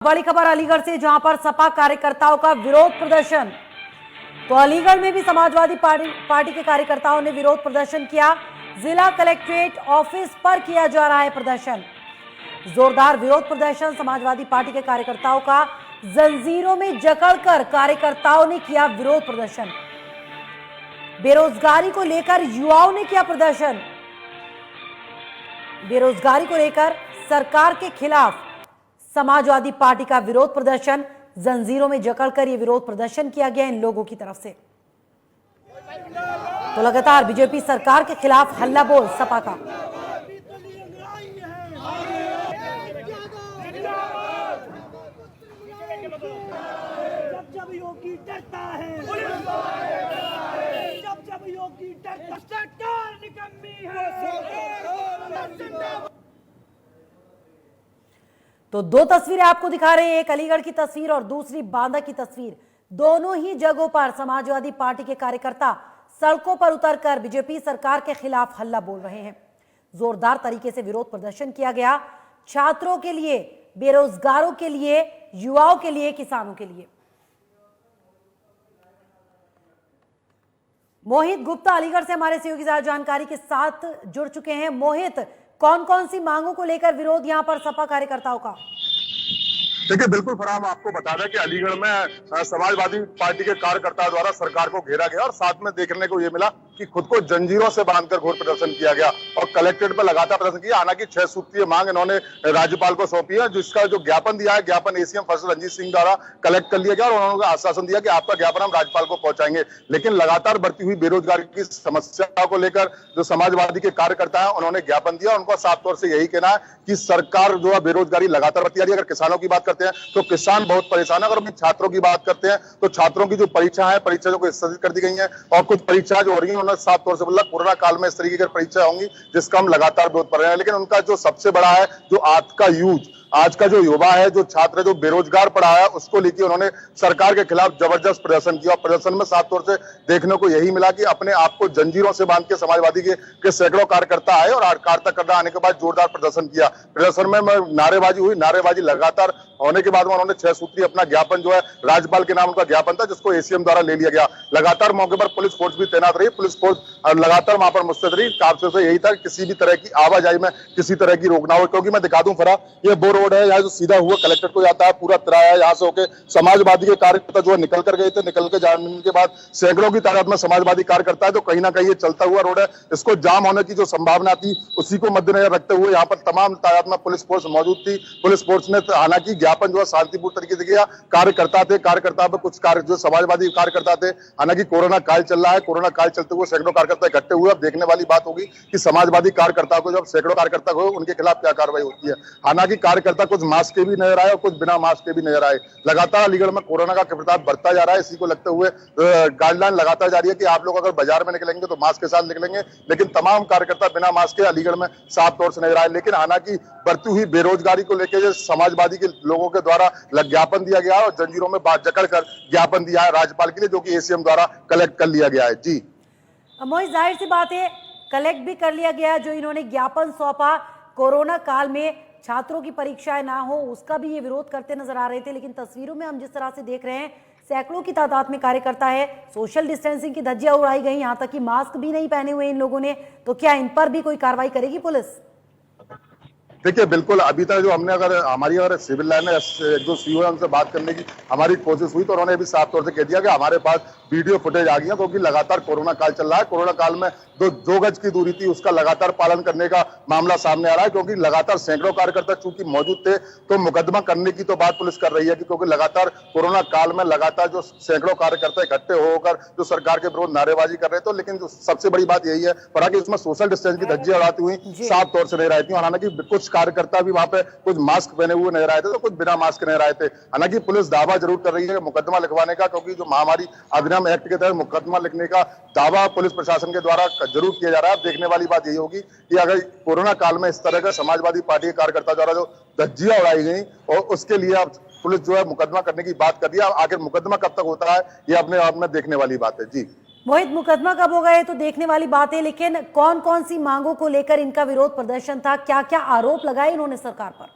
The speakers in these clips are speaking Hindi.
बड़ी खबर अलीगढ़ से, जहां पर सपा कार्यकर्ताओं का विरोध प्रदर्शन। तो अलीगढ़ में भी समाजवादी पार्टी के कार्यकर्ताओं ने विरोध प्रदर्शन किया। जिला कलेक्ट्रेट ऑफिस पर किया जा रहा है प्रदर्शन। जोरदार विरोध प्रदर्शन समाजवादी पार्टी के कार्यकर्ताओं का। जंजीरों में जकड़कर कार्यकर्ताओं ने किया विरोध प्रदर्शन। बेरोजगारी को लेकर युवाओं ने किया प्रदर्शन। बेरोजगारी को लेकर सरकार के खिलाफ समाजवादी पार्टी का विरोध प्रदर्शन। जंजीरों में जकड़कर यह विरोध प्रदर्शन किया गया इन लोगों की तरफ से। तो लगातार बीजेपी सरकार के खिलाफ हल्ला बोल सपा का। जब योगी डरता है, जब योगी डरता, सरकार निकम्मी है। तो दो तस्वीरें आपको दिखा रहे हैं, एक अलीगढ़ की तस्वीर और दूसरी बांदा की तस्वीर। दोनों ही जगहों पर समाजवादी पार्टी के कार्यकर्ता सड़कों पर उतरकर बीजेपी सरकार के खिलाफ हल्ला बोल रहे हैं। जोरदार तरीके से विरोध प्रदर्शन किया गया। छात्रों के लिए, बेरोजगारों के लिए, युवाओं के लिए, किसानों के लिए। मोहित गुप्ता अलीगढ़ से हमारे सहयोगी जानकारी के साथ जुड़ चुके हैं। मोहित, कौन कौन सी मांगों को लेकर विरोध यहां पर सपा कार्यकर्ताओं का? देखिए, बिल्कुल फरहान, आपको बता दें कि अलीगढ़ में समाजवादी पार्टी के कार्यकर्ताओं द्वारा सरकार को घेरा गया और साथ में देखने को यह मिला कि खुद को जंजीरों से बांधकर घोर प्रदर्शन किया गया और कलेक्ट्रेट पर लगातार प्रदर्शन किया। हालांकि 6 सूत्रीय मांग इन्होंने राज्यपाल को सौंपी है, जिसका जो ज्ञापन दिया है, ज्ञापन एसीएम फर्स्ट रंजीत सिंह द्वारा कलेक्ट कर लिया गया और उन्होंने आश्वासन दिया कि आपका ज्ञापन हम राज्यपाल को पहुंचाएंगे। लेकिन लगातार बढ़ती हुई बेरोजगारी की समस्या को लेकर जो समाजवादी के कार्यकर्ता है, उन्होंने ज्ञापन दिया। उनका साफ तौर से यही कहना है कि सरकार जो है बेरोजगारी लगातार बढ़ती जा रही है। अगर किसानों की बात करते हैं तो किसान बहुत परेशान है। अगर हम छात्रों की बात करते हैं तो छात्रों की जो परीक्षा है, परीक्षा जो स्थगित कर दी गई है और कुछ परीक्षा जो हो रही है, उन्होंने साफ तौर से बोला कोरोना काल में इस तरीके की परीक्षा होंगी जिसका हम लगातार विरोध कर रहे हैं। लेकिन उनका जो सबसे बड़ा है, जो आज का यूथ, आज का जो युवा है, जो छात्र, जो बेरोजगार पड़ा है, उसको लेकर उन्होंने सरकार के खिलाफ जबरदस्त प्रदर्शन किया। प्रदर्शन में साफ तौर से देखने को यही मिला कि अपने आप को जंजीरों से बांध के समाजवादी के सैकड़ों कार्यकर्ता आए और कार्यकर्ता आने के बाद जोरदार प्रदर्शन किया। प्रदर्शन में नारेबाजी हुई। नारेबाजी लगातार होने के बाद उन्होंने 6 सूत्री अपना ज्ञापन जो है, राज्यपाल के नाम उनका ज्ञापन था, जिसको एसीएम द्वारा ले लिया गया। लगातार मौके पर पुलिस फोर्स भी तैनात रही। पुलिस फोर्स लगातार वहां पर मुस्तैद रही। काफी से यही था किसी भी तरह की आवाजाही में किसी तरह की रोक ना हो। क्योंकि मैं दिखा दूं फरा, ये वो रोड है यहाँ जो सीधा हुआ कलेक्ट्रेट को जाता है, पूरा तिराया यहाँ से होकर समाजवादी के कार्यकर्ता जो है निकल कर गए थे। निकल के जाने के बाद सैकड़ों की तादाद में समाजवादी कार्यकर्ता है। तो कहीं ना कहीं ये चलता हुआ रोड है, इसको जाम होने की जो संभावना थी उसी को मद्देनजर रखते हुए यहाँ पर तमाम तादाद में पुलिस फोर्स मौजूद थी। पुलिस फोर्स ने हालांकि ज्ञापन जो है शांतिपूर्ण तरीके से किया। कार्यकर्ता थे, कार्यकर्ता पे कुछ जो समाजवादी कार्यकर्ता थे, हालांकि कोरोना काल चल रहा है, कोरोना काल चलते हुए सैकड़ों कार्यकर्ता इकट्ठे हुए। अब देखने वाली बात होगी कि समाजवादी कार्यकर्ता को, जब सैकड़ों कार्यकर्ता हो, उनके खिलाफ क्या कार्रवाई होती है। हालांकि कार्यकर्ता कुछ मास्क के भी नजर आए और कुछ बिना मास्क के भी नजर आए। लगातार अलीगढ़ में कोरोना का प्रताप बढ़ता जा रहा है। इसी को लगते हुए गाइडलाइन लगातार जारी है कि आप लोग अगर बाजार में निकलेंगे तो मास्क के साथ निकलेंगे। लेकिन तमाम कार्यकर्ता बिना मास्क के अलीगढ़ में साफ तौर से नजर आए। लेकिन हालांकि बढ़ती हुई बेरोजगारी को लेकर समाजवादी के लोगों के द्वारा ज्ञापन दिया गया और जंजीरों में बात जकड़कर ज्ञापन दिया है राज्यपाल के लिए, जो कि एसीएम द्वारा कलेक्ट कर लिया गया है। जी मोहित, जाहिर सी बात है कलेक्ट भी कर लिया गया। जो इन्होंने ज्ञापन सौंपा, कोरोना काल में छात्रों की परीक्षाएं ना हो, उसका भी ये विरोध करते नजर आ रहे थे। लेकिन तस्वीरों में हम जिस तरह से देख रहे हैं, सैकड़ों की तादाद में कार्यकर्ता है, सोशल डिस्टेंसिंग की धज्जियां उड़ाई गई, यहां तक कि मास्क भी नहीं पहने हुए इन लोगों ने। तो क्या इन पर भी कोई कार्रवाई करेगी पुलिस? देखिए, बिल्कुल अभी तक जो हमने अगर सिविल लाइन में जो सीओ है उनसे बात करने की हमारी कोशिश हुई तो उन्होंने भी साफ तौर से कह दिया कि हमारे पास वीडियो फुटेज आ गई है, क्योंकि लगातार कोरोना काल चल रहा है। कोरोना काल में दो गज की दूरी थी, उसका लगातार पालन करने का मामला सामने आ रहा है। क्योंकि लगातार सैकड़ों कार्यकर्ता चूंकि मौजूद थे, तो मुकदमा करने की तो बात पुलिस कर रही है कि क्योंकि लगातार कोरोना काल में लगातार जो सैकड़ों कार्यकर्ता इकट्ठे होकर जो सरकार के विरोध नारेबाजी कर रहे थे। लेकिन जो सबसे बड़ी बात यही है पर इसमें सोशल डिस्टेंस की धज्जियां उड़ाती हुई साफ तौर से नजर आई थी। हालांकि कुछ कार्यकर्ता भी वहां पे कुछ मास्क पहने हुए नजर आए थे, तो कुछ बिना मास्क नजर आए थे। हालांकि पुलिस दावा जरूर कर रही है मुकदमा लिखवाने का, क्योंकि जो महामारी अधिनियम एक्ट के तहत मुकदमा लिखने का दावा पुलिस प्रशासन के द्वारा जरूर किया जा रहा है। अब देखने वाली बात यही होगी कि अगर कोरोना काल में इस तरह का समाजवादी पार्टी के कार्यकर्ता द्वारा जो धज्जियां उड़ाई गई और उसके लिए अब पुलिस जो है मुकदमा करने की बात कर दिया। आखिर मुकदमा कब तक होता है, ये अपने आप में देखने वाली बात है। जी मोहित, मुकदमा कब होगा ये तो देखने वाली बात है, लेकिन कौन कौन सी मांगों को लेकर इनका विरोध प्रदर्शन था, क्या क्या आरोप लगाए इन्होंने सरकार पर?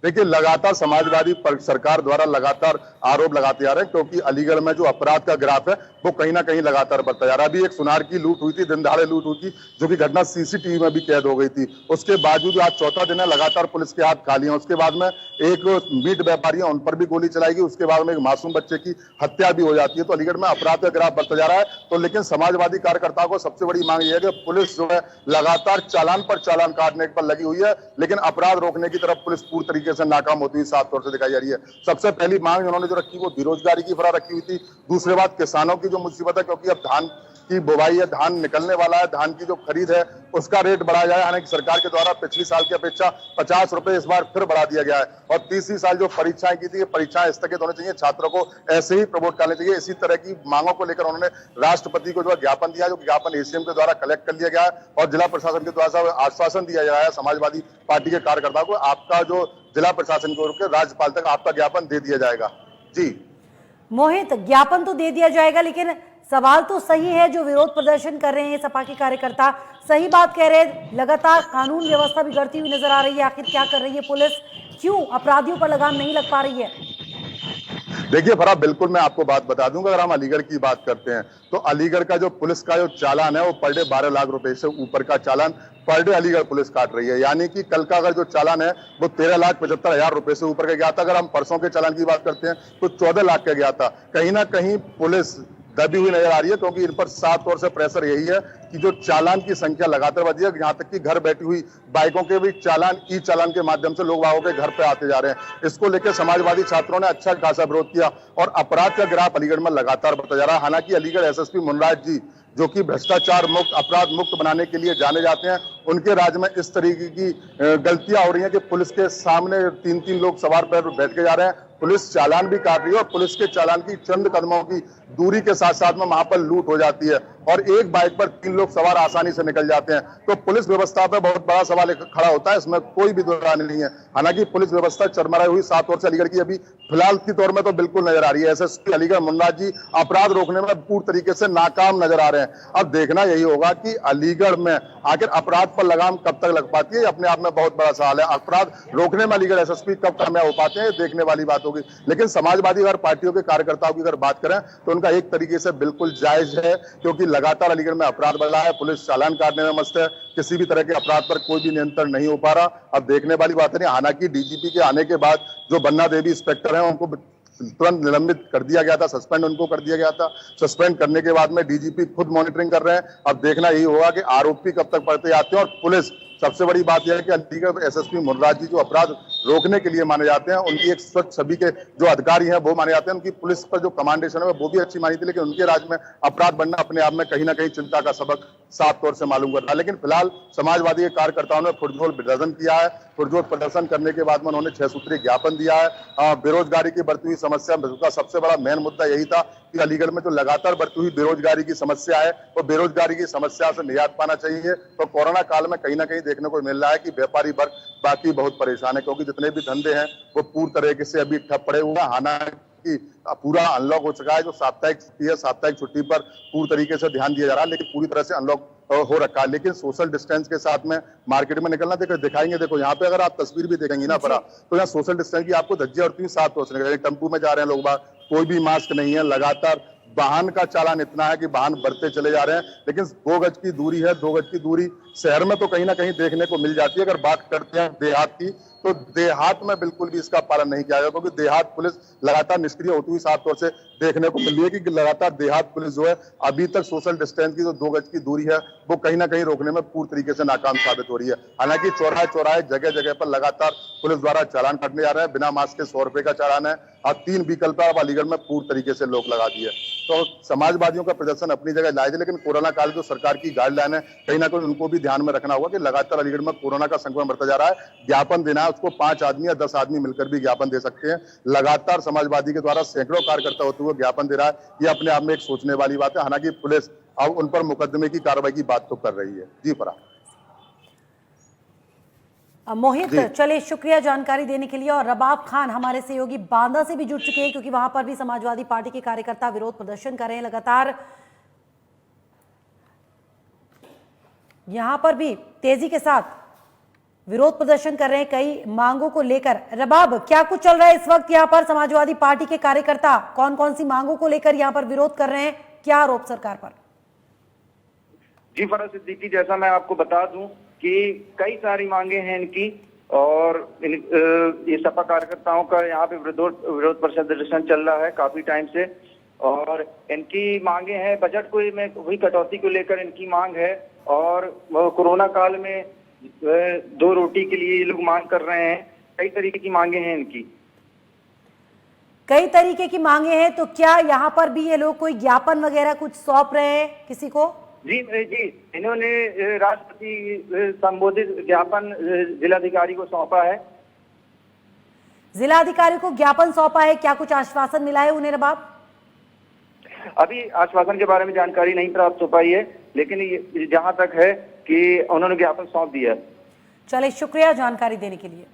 देखिए, लगातार समाजवादी सरकार द्वारा लगातार आरोप लगाते जा रहे हैं, क्योंकि अलीगढ़ में जो अपराध का ग्राफ है वो कहीं ना कहीं लगातार बढ़ता जा रहा है। अभी एक सुनार की लूट हुई थी, दिन दहाड़े लूट हुई थी, जो कि घटना सीसीटीवी में भी कैद हो गई थी। उसके बावजूद आज चौथा दिन है, लगातार पुलिस के हाथ खाली हैं। उसके बाद में एक मीट व्यापारी है, उन पर भी गोली चलाई गई। उसके बाद में एक मासूम बच्चे की हत्या भी हो जाती है। तो अलीगढ़ में अपराध का ग्राफ बढ़ता जा रहा है। तो लेकिन समाजवादी कार्यकर्ताओं को सबसे बड़ी मांग यह है कि पुलिस जो है लगातार चालान पर चालान काटने पर लगी हुई है, लेकिन अपराध रोकने की तरफ पुलिस पूरी तरीके से नाकाम होती हुई साफ तौर से दिखाई जा रही है। सबसे पहली मांग उन्होंने जो रखी वो बेरोजगारी की फरार रखी हुई थी। दूसरी बात किसानों की जो मुसीबत है, क्योंकि अब धान की बुवाई है, धान निकलने वाला है, धान की जो खरीद है उसका रेट बढ़ाया जाए। हालांकि सरकार के द्वारा पिछली साल की अपेक्षा 50 रुपए इस बार फिर बढ़ा दिया गया है। और तीसरी साल जो परीक्षाएं की थी, परीक्षाएं स्थगित होनी चाहिए, छात्रों को ऐसे ही प्रमोट करने चाहिए। इसी तरह की मांगों को लेकर उन्होंने राष्ट्रपति को जो ज्ञापन दिया, जो ज्ञापन एसीएम के द्वारा कलेक्ट कर लिया गया है और जिला प्रशासन के द्वारा आश्वासन दिया जा रहा है समाजवादी पार्टी के कार्यकर्ताओं को, आपका जो जिला प्रशासन को राज्यपाल तक आपका ज्ञापन दे दिया जाएगा। जी मोहित, ज्ञापन तो दे दिया जाएगा, लेकिन सवाल तो सही है। जो विरोध प्रदर्शन कर रहे हैं सपा के कार्यकर्ता सही बात कह रहे हैं, लगातार कानून व्यवस्था बिगड़ती हुई नजर आ रही है। आखिर क्या कर रही है पुलिस, क्यों अपराधियों पर लगाम नहीं लग पा रही है? देखिए फराब, बिल्कुल मैं आपको बात बता दूंगा। अगर हम अलीगढ़ की बात करते हैं तो अलीगढ़ का जो पुलिस का जो चालान है वो पर डे 12 लाख रुपए से ऊपर का चालान पर डे अलीगढ़ पुलिस काट रही है। यानी कि कल का अगर जो चालान है वो 13,75,000 रुपए से ऊपर का गया था। अगर हम परसों के चालान की बात करते हैं तो 14 लाख का गया था। कहीं ना कहीं पुलिस दबी हुई नजर आ रही है, क्योंकि इन पर साफ तौर से प्रेशर यही है कि जो चालान की संख्या लगातार बढ़ी है, यहाँ तक कि घर बैठी हुई बाइकों के भी चालान ई चालान के माध्यम से लोग वालों के घर पे आते जा रहे हैं। इसको लेकर समाजवादी छात्रों ने अच्छा खासा विरोध किया और अपराध का ग्राफ अलीगढ़ में लगातार बढ़ता जा रहा है। हालांकि अलीगढ़ एसएसपी मुनराज जी, जो कि भ्रष्टाचार मुक्त, अपराध मुक्त बनाने के लिए जाने जाते हैं, उनके राज्य में इस तरीके की गलतियां हो रही हैं कि पुलिस के सामने 3-3 लोग सवार पर बैठ के जा रहे हैं, पुलिस चालान भी काट रही है और पुलिस के चालान की चंद कदमों की दूरी के साथ साथ में वहां पर लूट हो जाती है और एक बाइक पर 3 लोग सवार आसानी से निकल जाते हैं। तो पुलिस व्यवस्था पर बहुत बड़ा सवाल खड़ा होता है, इसमें कोई भी दुरानी नहीं है। हालांकि पुलिस व्यवस्था चरमराई हुई साफ तौर से अलीगढ़ की अभी फिलहाल के तौर में तो बिल्कुल नजर आ रही है। एसएसपी अलीगढ़ मुनराज जी अपराध रोकने में पूरी तरीके से नाकाम नजर आ रहे हैं। अब देखना यही होगा कि अलीगढ़ में आखिर अपराध पर लगाम कब तक लग पाती है, अपने आप में बहुत बड़ा सवाल है। अपराध रोकने में अलीगढ़ एसएसपी कब कामयाब हो पाते हैं, देखने वाली बात होगी। लेकिन समाजवादी अगर पार्टियों के कार्यकर्ताओं की अगर बात करें तो उनका एक तरीके से बिल्कुल जायज है, क्योंकि लगातार अलीगढ़ में अपराध बढ़ा है, पुलिस चालान काटने में मस्त है, किसी भी तरह के अपराध पर कोई भी नियंत्रण नहीं हो पा रहा। अब देखने वाली बात है। हालांकि डीजीपी के आने के बाद जो बन्ना देवी इंस्पेक्टर हैं उनको तुरंत निलंबित कर दिया गया था, सस्पेंड उनको कर दिया गया था। सस्पेंड करने के बाद में डीजीपी खुद मॉनिटरिंग कर रहे हैं। अब देखना यही होगा कि आरोपी कब तक पड़ते जाते हैं और पुलिस, सबसे बड़ी बात यह है कि अलीगढ़ एसएसपी मुनराज जी जो अपराध रोकने के लिए माने जाते हैं, उनकी एक स्वच्छ छवि के जो अधिकारी हैं वो माने जाते हैं, उनकी पुलिस पर जो कमांडेशन है वो भी अच्छी मानी थी, लेकिन उनके राज्य में अपराध बढ़ना अपने आप में कहीं ना कहीं चिंता का सबक साफ तौर से मालूम कर रहा है। लेकिन फिलहाल समाजवादी के कार्यकर्ताओं ने पुरजोर प्रदर्शन किया है। पुरजोर प्रदर्शन करने के बाद में उन्होंने 6 सूत्रीय ज्ञापन दिया है। बेरोजगारी की बढ़ती हुई समस्या का सबसे बड़ा मेन मुद्दा यही था कि अलीगढ़ में जो लगातार बढ़ती हुई बेरोजगारी की समस्या है वो बेरोजगारी की समस्या से निजात पाना चाहिए। तो कोरोना काल में कहीं ना कहीं देखने को मिल रहा है कि व्यापारी वर्ग बाकी बहुत परेशान है, क्योंकि जितने भी धंधे हैं वो पूरी तरीके से अभी ठप पड़े हुए हैं। हालांकि पूरा अनलॉक हो चुका है, जो साप्ताहिक छुट्टी है, साप्ताहिक छुट्टी पर पूरी तरीके से ध्यान दिया जा रहा है, लेकिन पूरी तरह से अनलॉक हो रखा है। लेकिन सोशल डिस्टेंस के साथ में मार्केट में निकलना दिखाएंगे। देखो यहाँ पे अगर आप तस्वीर भी देखेंगे ना परा, तो यहाँ सोशल डिस्टेंस की आपको धज्जियां उड़ती हुई साफ तौर से निकल, टेम्पू में जा रहे हैं लोग, कोई भी मास्क नहीं है। लगातार वाहन का चालान इतना है कि वाहन बढ़ते चले जा रहे हैं, लेकिन 2 गज की दूरी है। 2 गज की दूरी शहर में तो कहीं ना कहीं देखने को मिल जाती है। अगर बात करते हैं देहात की, तो देहात में बिल्कुल भी इसका पालन नहीं किया गया, क्योंकि देहात पुलिस लगातार निष्क्रिय होती हुई साफ तौर से देखने को मिल रही है कि लगातार देहात पुलिस जो है अभी तक सोशल डिस्टेंस की जो 2 गज की दूरी है वो कहीं ना कहीं रोकने में पूरी तरीके से नाकाम साबित हो रही है। हालांकि चौराहे जगह जगह पर लगातार पुलिस द्वारा चालान काटने जा रहे हैं। बिना मास्क के 100 रुपए का चालान है और 3 विकल्प अब अलीगढ़ में पूरी तरीके से लोग लगा दिए। तो समाजवादियों का प्रदर्शन अपनी जगह जायज है, लेकिन कोरोना काल जो सरकार की गाइडलाइन है कहीं ना कहीं उनको भी ध्यान में रखना होगा कि लगातार अलीगढ़ में कोरोना का संक्रमण बढ़ता जा रहा है। ज्ञापन देना है उसको 5 आदमी या 10 आदमी मिलकर भी ज्ञापन दे सकते हैं। लगातार समाजवादी के द्वारा सैकड़ों कार्यकर्ता होते हुए ज्ञापन दे रहा है, ये अपने आप में एक सोचने वाली बात है। हालांकि पुलिस अब उन पर मुकदमे की कार्रवाई की बात तो कर रही है। जी फरा मोहित, चले शुक्रिया जानकारी देने के लिए। और रबाब खान हमारे सहयोगी बांदा से भी जुड़ चुके हैं, क्योंकि वहां पर भी समाजवादी पार्टी के कार्यकर्ता विरोध प्रदर्शन कर रहे हैं लगातार। यहां पर भी तेजी के साथ विरोध प्रदर्शन कर रहे हैं कई मांगों को लेकर। रबाब, क्या कुछ चल रहा है इस वक्त यहाँ पर? समाजवादी पार्टी के कार्यकर्ता कौन कौन सी मांगों को लेकर यहाँ पर विरोध कर रहे हैं? क्या आरोप सरकार पर? जी फराज सिद्दीकी, जैसा मैं आपको बता दूं कि कई सारी मांगे हैं इनकी, और ये सपा कार्यकर्ताओं का यहाँ पे विरोध प्रदर्शन चल रहा है काफी टाइम से। और इनकी मांगे हैं बजट को में हुई कटौती को लेकर इनकी मांग है, और कोरोना काल में 2 रोटी के लिए ये लोग मांग कर रहे हैं। कई तरीके की मांगे हैं इनकी। कई तरीके की मांगे हैं, तो क्या यहाँ पर भी ये लोग कोई ज्ञापन वगैरह कुछ सौंप रहे हैं किसी को? जी, इन्होंने राष्ट्रपति संबोधित ज्ञापन जिलाधिकारी को सौंपा है। जिलाधिकारी को ज्ञापन सौंपा है, क्या कुछ आश्वासन मिला है उन्हें रबाब? अभी आश्वासन के बारे में जानकारी नहीं प्राप्त हो पाई है, लेकिन जहां तक है कि उन्होंने ज्ञापन सौंप दिया है। चले, शुक्रिया जानकारी देने के लिए।